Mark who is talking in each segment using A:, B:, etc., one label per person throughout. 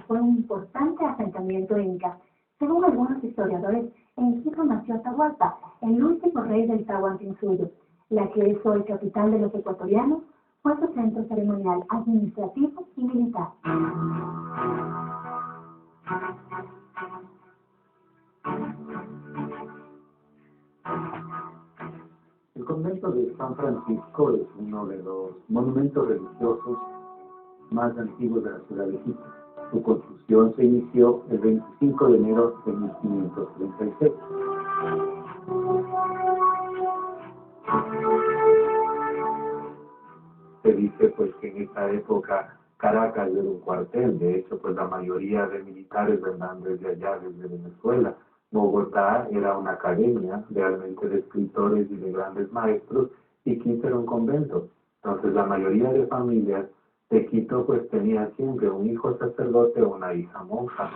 A: fue un importante asentamiento inca. Según algunos historiadores, en Quito nació Atahualpa, el último rey del Tahuantinsuyo. La que es hoy capital de los ecuatorianos fue su centro ceremonial, administrativo y militar.
B: El convento de San Francisco es uno de los monumentos religiosos más antiguos de la ciudad de Quito. Su construcción se inició el 25 de enero de 1536. Se dice pues que en esa época Caracas era un cuartel. De hecho, pues la mayoría de militares vendrán desde allá, desde Venezuela. Bogotá era una academia realmente de escritores y de grandes maestros, y Quito era un convento. Entonces la mayoría de familias de Quito pues tenía siempre un hijo sacerdote o una hija monja.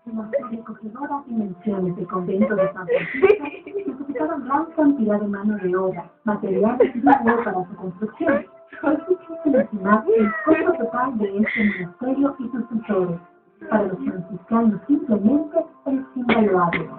A: Las recogedoras dimensiones del convento de San Francisco necesitaban gran cantidad de mano de obra, materiales y dinero para su construcción. Es difícil estimar el costo total de este monasterio y sus tesores. Para los franciscanos simplemente es invaluable.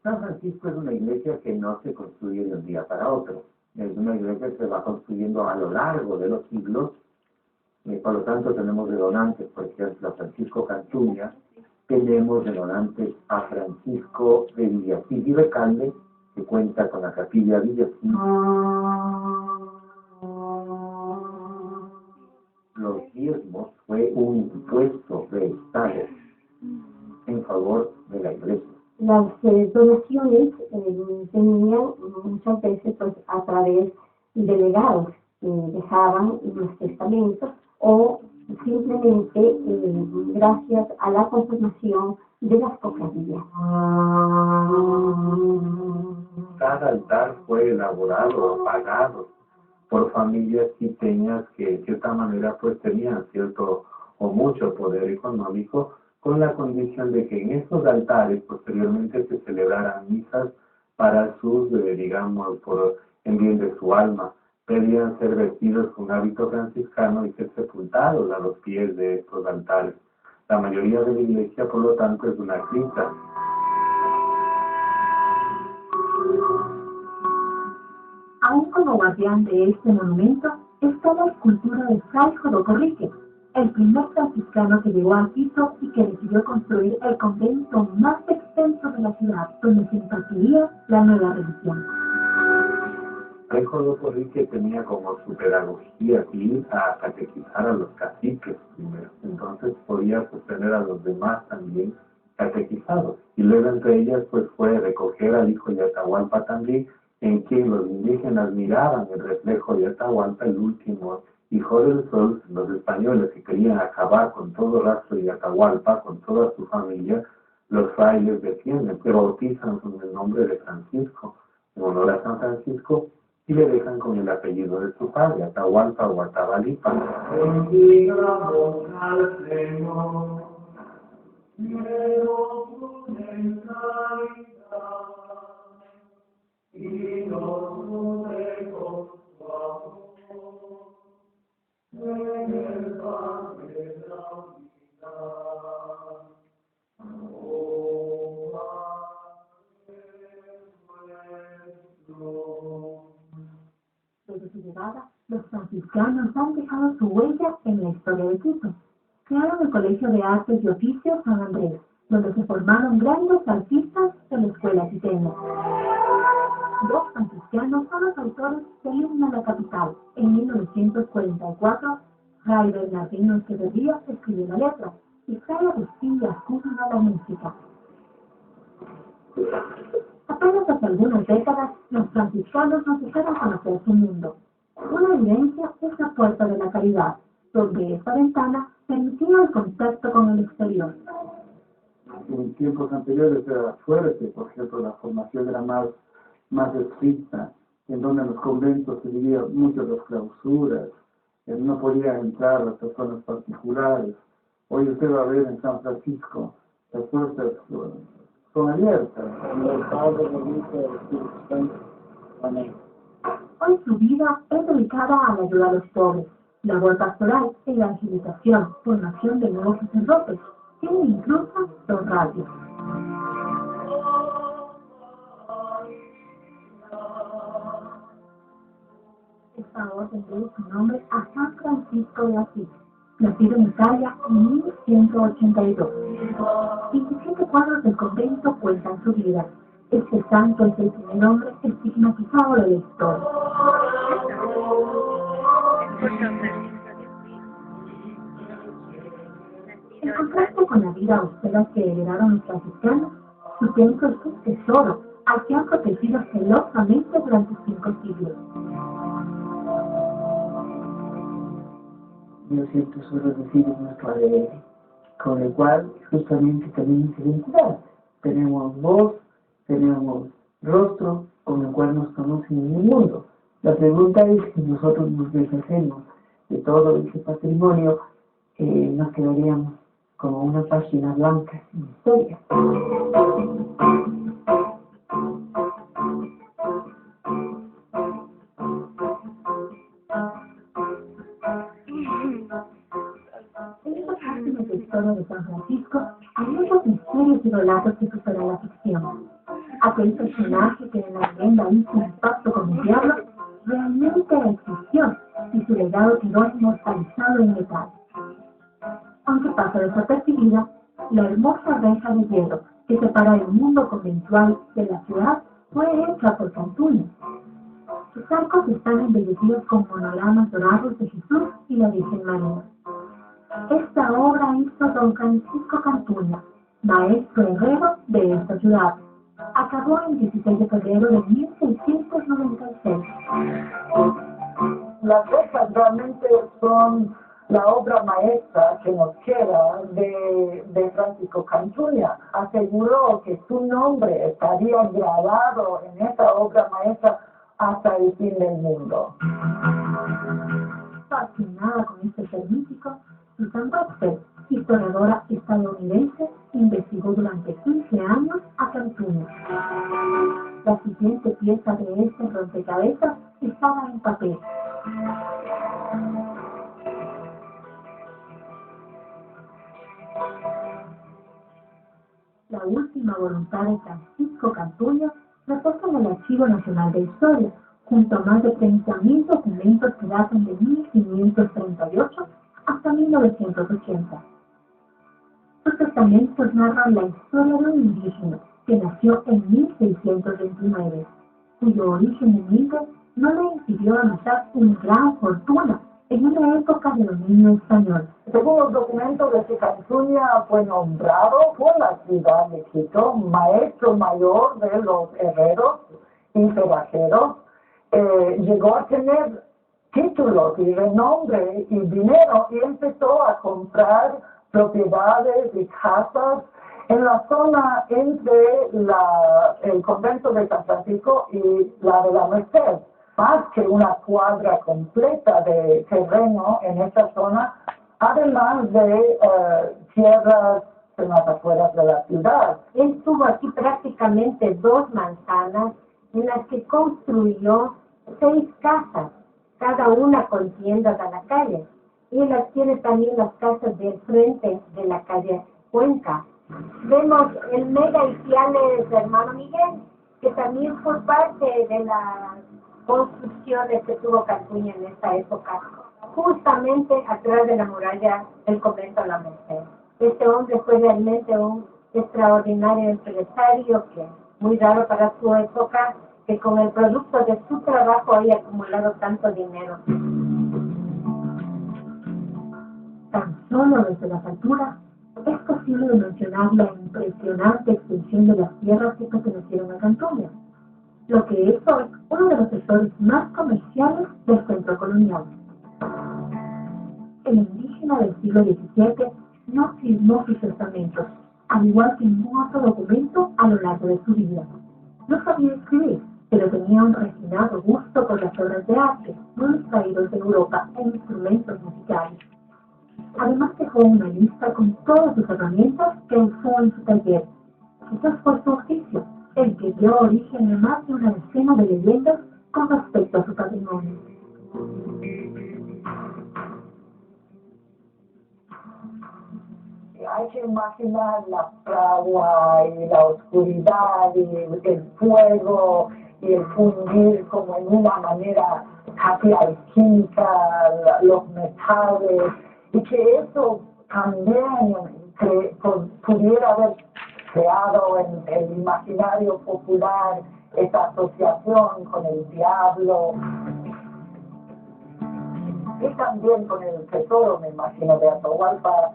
B: San Francisco es una iglesia que no se construye de un día para otro. Es una iglesia que se va construyendo a lo largo de los siglos. Por lo tanto, tenemos de donantes, por ejemplo, a Francisco Cantuña. Tenemos de donantes a Francisco de Villasís y Recalde, que cuenta con la capilla Villasís. Los diezmos fue un impuesto del Estado en favor de la iglesia.
A: Las donaciones venían muchas veces pues, a través de legados que dejaban los testamentos o simplemente gracias a la conformación de las cofradías.
B: Cada altar fue elaborado o pagado por familias quiteñas que de cierta manera pues tenían cierto o mucho poder económico, con la condición de que en estos altares posteriormente se celebraran misas para sus, digamos, en bien de su alma. Pedían ser vestidos con hábito franciscano y ser sepultados a los pies de estos altares. La mayoría de la iglesia, por lo tanto, es una cripta.
A: Aún como guardián de este monumento está la escultura de Fray Jodocorrique, el primer franciscano que llegó a Quito y que decidió construir el convento más extenso de la ciudad, donde se impartiría la nueva religión.
B: Fray Jodocorrique tenía como su pedagogía ir a catequizar a los caciques primero. Entonces podía sostener a los demás también catequizados. Y luego entre ellas pues fue recoger al hijo de Atahualpa también, en quien los indígenas miraban el reflejo de Atahualpa, el último hijo del sol. Los españoles que querían acabar con todo rastro de Atahualpa, con toda su familia, los frailes defienden, que bautizan con el nombre de Francisco, en honor a San Francisco, y le dejan con el apellido de su padre, Atahualpa o Atabalipa.
A: Desde su llegada, los franciscanos han dejado su huella en la historia de Quito. Crearon el Colegio de Artes y Oficios San Andrés, donde se formaron grandes artistas de la escuela quiteña. Dos franciscanos son los autores del himno a la capital. En 1944, Fray Bernardino Echeverría escribió la letra y Fray Agustín Acuña la música. Apenas hace algunas décadas, los franciscanos nos dejaron conocer su mundo. Una evidencia es la puerta de la caridad, donde esta ventana permitía el contacto con el exterior.
B: En tiempos anteriores era fuerte, por ejemplo, la formación era más estricta,
C: en donde en los conventos se vivían muchas las clausuras, no podían entrar las personas particulares. Hoy usted va a ver en San Francisco, las puertas son abiertas.
D: El Padre, el Hijo y el Espíritu Santo. Amén.
A: Hoy su vida es dedicada a la ayuda a los pobres, labor pastoral, evangelización, formación de nuevos sacerdotes, e incluso dos radios. Esta orden debe su nombre a San Francisco de Asís, nacido en Italia en 1182. 27 cuadros del convento cuentan su vida. Este santo es el primer hombre estigmatizado de la historia. En contraste con la vida austera que heredaron los franciscanos, su templo es un tesoro al que han protegido celosamente durante 5 siglos.
D: Dios y el tesoro recibe nuestro ADN, con el cual justamente también se vincula. Tenemos voz, tenemos rostro, con el cual nos conocen en el mundo. La pregunta es si nosotros nos deshacemos de todo ese patrimonio, nos quedaríamos como una página blanca sin historia.
A: En esta página de la historia de San Francisco hay muchos misterios y relatos que superan la ficción. Aquel personaje que en la leyenda hizo un pacto con el diablo realmente existió y su legado quedó inmortalizado en metal. Aunque pasa desapercibida, la hermosa reja de hielo que separa el mundo conventual de la ciudad fue hecha por Cantuña. Sus arcos están embellecidos con monogramas dorados de Jesús y la Virgen María. Esta obra hizo don Francisco Cantuña, maestro herrero de esta ciudad. Acabó el 16 de febrero de 1696.
E: Las rejas realmente son la obra maestra que nos queda de Francisco Cantuña. Aseguró que su nombre estaría grabado en esa obra maestra hasta el fin del mundo.
A: Fascinada con este ser místico, Susan Webster, historiadora estadounidense, investigó durante 15 años a Cantuña. La siguiente pieza de este rompecabezas estaba en papel. La última voluntad de Francisco Cantuña reposa en el Archivo Nacional de Historia, junto a más de 30.000 documentos que datan de 1538 hasta 1980. Sus testamentos narran la historia de un indígena que nació en 1629, cuyo origen humilde no le impidió amasar una gran fortuna en una época de dominio español.
E: Según los documentos de que Cantuña fue nombrado por la ciudad de Quito maestro mayor de los herreros y cerrajeros, llegó a tener títulos y renombre y dinero y empezó a comprar propiedades y casas en la zona entre el convento de San Francisco y la de la Merced. Más que una cuadra completa de terreno en esta zona, además de tierras en las afueras de la ciudad.
F: Él tuvo aquí prácticamente 2 manzanas en las que construyó 6 casas, cada una con tiendas a la calle. Y él tiene también las casas del frente de la calle Cuenca. Vemos el mega Ipiales de hermano Miguel, que también fue parte de las construcciones que tuvo Cantuña en esta época, justamente atrás de la muralla del convento de la Merced. Este hombre fue realmente un extraordinario empresario, que muy raro para su época, que con el producto de su trabajo haya acumulado tanto dinero.
A: Tan solo desde las alturas es posible mencionar la impresionante extensión de las tierras que pertenecieron a Cantuña, lo que es hoy uno de los sectores más comerciales del centro colonial. El indígena del siglo XVII no firmó sus testamentos, al igual que ningún otro documento a lo largo de su vida. No sabía escribir, pero tenía un refinado gusto por las obras de arte, muy traídos de Europa e instrumentos musicales. Además dejó una lista con todas sus herramientas que usó en su taller. Quizás fue su oficio el que dio origen a más de una decena de leyendas con respecto a su patrimonio.
E: Hay que imaginar la fragua y la oscuridad y el fuego y el fundir como en una manera casi alquímica los metales, y que eso también pudiera haber creado en el imaginario popular esa asociación con el diablo y también con el tesoro, me imagino, de Atahualpa,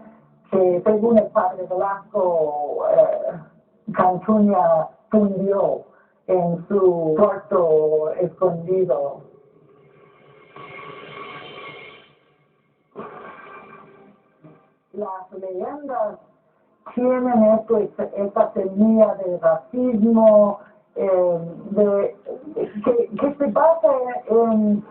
E: que según el padre Velasco, Cantuña fundió en su cuarto escondido. Las leyendas tienen esta semilla de racismo, que se basa en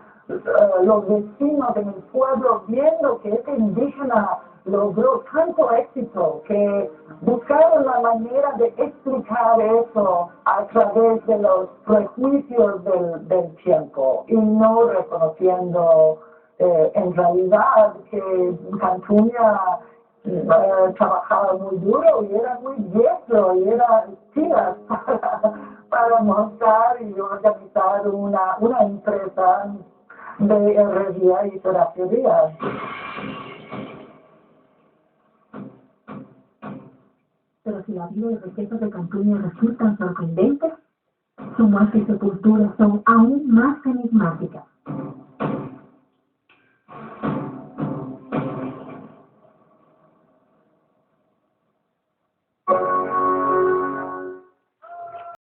E: los vecinos en el pueblo viendo que este indígena logró tanto éxito que buscaron la manera de explicar eso a través de los prejuicios del tiempo y no reconociendo en realidad que Cantuña trabajaba muy duro y era muy diestro y era tiras para mostrar y organizar una empresa de herrería y terapia.
A: Pero si la vida y riquezas de Cantuña resultan sorprendentes, su muerte y sepultura son aún más enigmáticas.